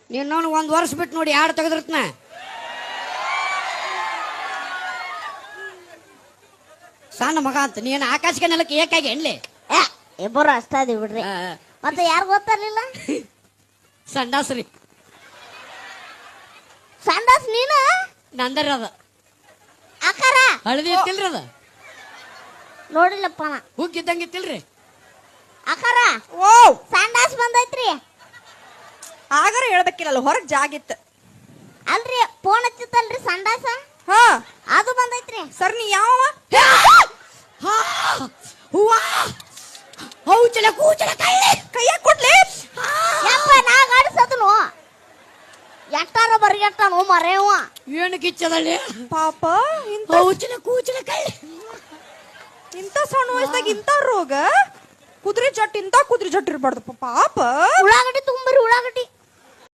ನೀನು ಒಂದ್ ವರ್ಷ ಬಿಟ್ಟು ನೋಡಿ ಯಾರು ತೆಗೆದಿರ್ತನ ಸಣ್ಣ ಮಗ ಅಂತ ನೀನು ಆಕಾಶಕ್ಕೆ ನೆಲಕ್ಕೆ ಏಕಾಗಿ ಎಣ್ಲಿ ಇಬ್ಬರು ಅಷ್ಟ ಅದೀವಿ ಬಿಡ್ರಿ. ಮತ್ತೆ ಯಾರು ಗೊತ್ತಿರ್ಲಿಲ್ಲ? ಸಂಡಾಸ್ರಿ ಸಂಡಾಸ್ ನೀನ ನಂದರ ಅದ ಅಕ್ಕಾರ ಹಳದಿ ಇತ್ತಿಲ್ರಿ ಅದ ನೋಡಿಲ್ಲಪ್ಪ ನಾ. ಹುಗ್ಗಿದ್ದಂಗೆ ಇತ್ತಿಲ್ರಿ ಅಕ್ಕಾರ ಓ ಸಂಡಾಸ್ ಬಂದೈತ್ರಿ. ಆಗರ ಹೇಳ್ಬೇಕಿಲ್ಲ ಹೊರಗ್ ಜಾಗಿತ್ತು. ಅಲ್ರಿ ಫೋನ್ ಹಚ್ಚಿತ್ತಲ್ರಿ ಸಂಡಾಸ ಹಾ ಅದು ಬಂದೈತ್ರಿ. ಸರ್ ನೀ ಯಾವ ಹೂವಾ ಹೌಚಲ ಕೂಚಲ ಕಳ್ಳಿ ಕೈಯ ಕೊಡ್ಲಿ ಯಪ್ಪ ನಾ ಗಾಡಿಸದನು ಎಷ್ಟಾರ ಬರಿಗೆಟ್ಟನು ಮರೇವ. ಏನು ಕಿಚ್ಚದಲ್ಲಿ ಪಾಪ ಹೌಚಲ ಕೂಚಲ ಕಳ್ಳಿ ಇಂತ ಸಣ್ಣ ವಯಸ್ಸಾಗ ಇಂತ ರೋಗ ಕುದುರೆ ಜಟ್ ಇಂತ ಕುದುರೆ ಜಟ್ ಇರ್ಬಾರ್ದು ಪಾಪ. ಉಳ್ಳಾಗಡ್ಡಿ ತುಂಬರಿ ಉಳ್ಳಾಗಡ್ಡಿ